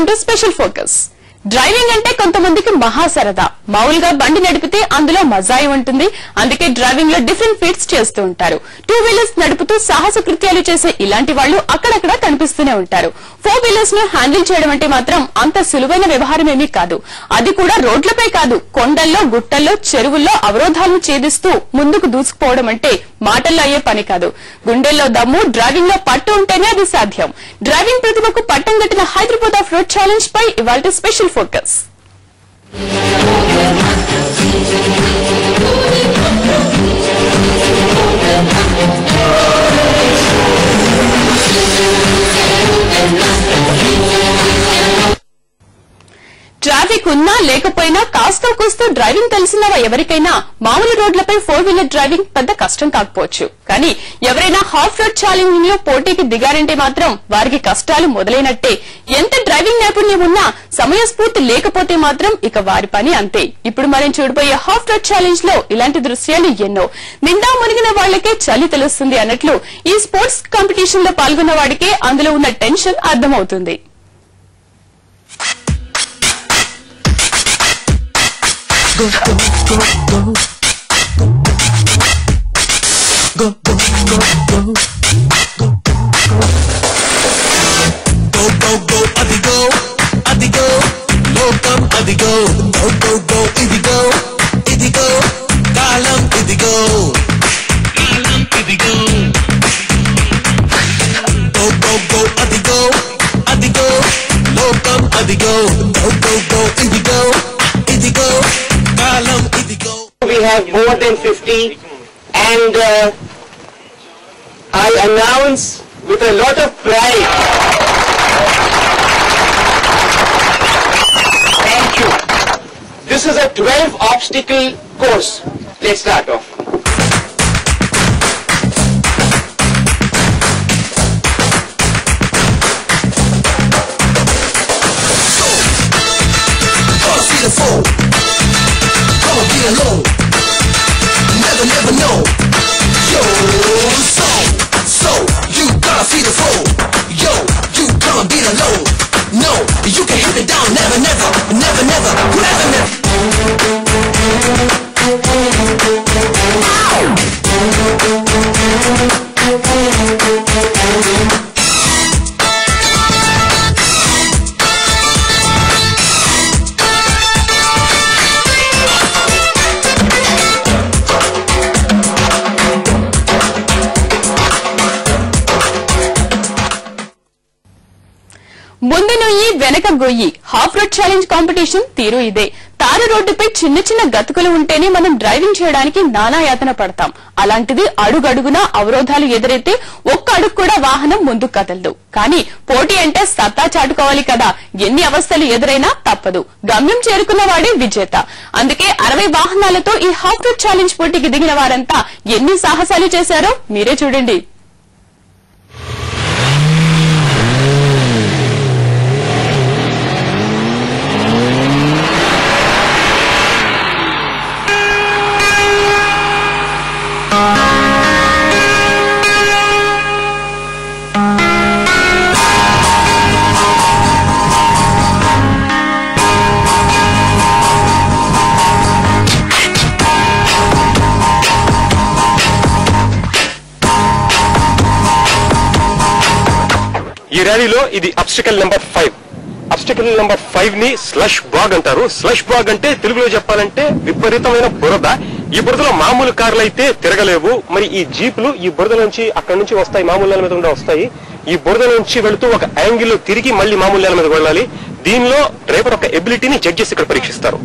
Welcome to special focus. Driving అంటే కొంతమందికి మహా సరదా. మామూలుగా బండి నడిపితే అందులో మజాయి ఉంటుంది. అందుకే డ్రైవింగ్ లో డిఫరెంట్ ఫీట్స్ చేస్తూ ఉంటారు. 2 వీలర్స్ నడుపుతూ సాహస కృత్యాలు చేసే ఇలాంటి వాళ్లు అక్కడక్కడ కనిపిస్తూనే ఉంటారు. 4 వీలర్స్ ను హ్యాండిల్ చేయడం అంటే మాత్రం అంత సులువైన వ్యవహారమేమీ కాదు. అది కూడా రోడ్లపై కాదు, కొండల్లో, గుట్టల్లో, చెరువుల్లో అవరోధాలను ఛేదిస్తూ ముందుకు దూసుకుపోవడం అంటే మాటల్లో అయ్యే పని కాదు. గుండెల్లో దమ్ము, డ్రైవింగ్ లో పట్టు ఉంటేనే అది సాధ్యం. డ్రైవింగ్ ప్రతిభకు పట్టం కట్టిన హైదరాబాద్ ఆఫ్ రోడ్ ఛాలెంజ్ పై ఇవాళ స్పెషల్ ఫోకస్. ట్రాఫిక్ ఉన్నా లేకపోయినా కాస్తో కూస్తూ డ్రైవింగ్ తెలిసిన ఎవరికైనా మామూలు రోడ్లపై 4 వీలర్ డ్రైవింగ్ పెద్ద కష్టం కాకపోవచ్చు. కానీ ఎవరైనా హాఫ్ రోడ్ ఛాలెంజింగ్ లో పోటీకి దిగారంటే మాత్రం వారికి కష్టాలు మొదలైనట్టే. ఎంత డ్రైవింగ్ నైపుణ్యం ఉన్నా సమయస్ఫూర్తి లేకపోతే మాత్రం ఇక వారి పని అంతే. ఇప్పుడు మనం చూడబోయే హాఫ్ రోడ్ ఛాలెంజ్ లో ఇలాంటి దృశ్యాలు ఎన్నో. నిండా మునిగిన వాళ్లకే చలి తెలుస్తుంది అన్నట్లు ఈ స్పోర్ట్స్ కాంపిటీషన్ లో పాల్గొన్న వాడికే అందులో ఉన్న టెన్షన్ అర్థమవుతుంది. Go, go, go, go. Go, go, go, go. Go, go, go. Go, go, go, adigo, adigo. Lokam adigo. Go, go, go, idigo, idigo. Kalam idigo. Kalam idigo. Go, go, go, adigo, adigo. Lokam adigo. Go, go, go, idigo, idigo. We have more than 50 and I announce with a lot of pride. Thank you. This is a 12 obstacle course. Let's start off. Alone, never know. Yo, so you gotta see the flow. Yo, you can't be alone. No, you can hit it down. Never, ముందు నొయ్యి వెనక గొయ్యి. Half road challenge competition తీరు ఇదే. తారు రోడ్డుపై చిన్న చిన్న గతుకులు ఉంటేనే మనం డ్రైవింగ్ చేయడానికి నానా యాతన పడతాం. అలాంటిది అడుగడుగునా అవరోధాలు ఎదురైతే ఒక్క అడుగు కూడా వాహనం ముందుకు కదలదు. కానీ పోటీ అంటే సత్తా చాటుకోవాలి కదా. ఎన్ని అవస్థలు ఎదురైనా తప్పదు. గమ్యం చేరుకున్న వాడే విజేత. అందుకే 60 వాహనాలతో ఈ హాఫ్ రోడ్ ఛాలెంజ్ పోటీకి దిగిన వారంతా ఎన్ని సాహసాలు చేశారో మీరే చూడండి. ఈ ర్యాలీలో ఇది అబ్స్టికల్ నెంబర్ 5. అబ్స్టికల్ నెంబర్ 5 ని స్లష్ బాగ్ అంటారు. స్లష్ బాగ్ అంటే తెలుగులో చెప్పాలంటే విపరీతమైన బురద. ఈ బురదలో మామూలు కార్లు అయితే తిరగలేవు. మరి ఈ జీపులు ఈ బురద నుంచి అక్కడి నుంచి వస్తాయి, మామూలు నేల మీద కూడా వస్తాయి. ఈ బురద నుంచి వెళుతూ ఒక యాంగిల్ లో తిరిగి మళ్ళీ మామూలు నేల మీద వెళ్ళాలి. దీనిలో డ్రైవర్ ఒక ఎబిలిటీని జడ్జెస్ ఇక్కడ పరీక్షిస్తారు.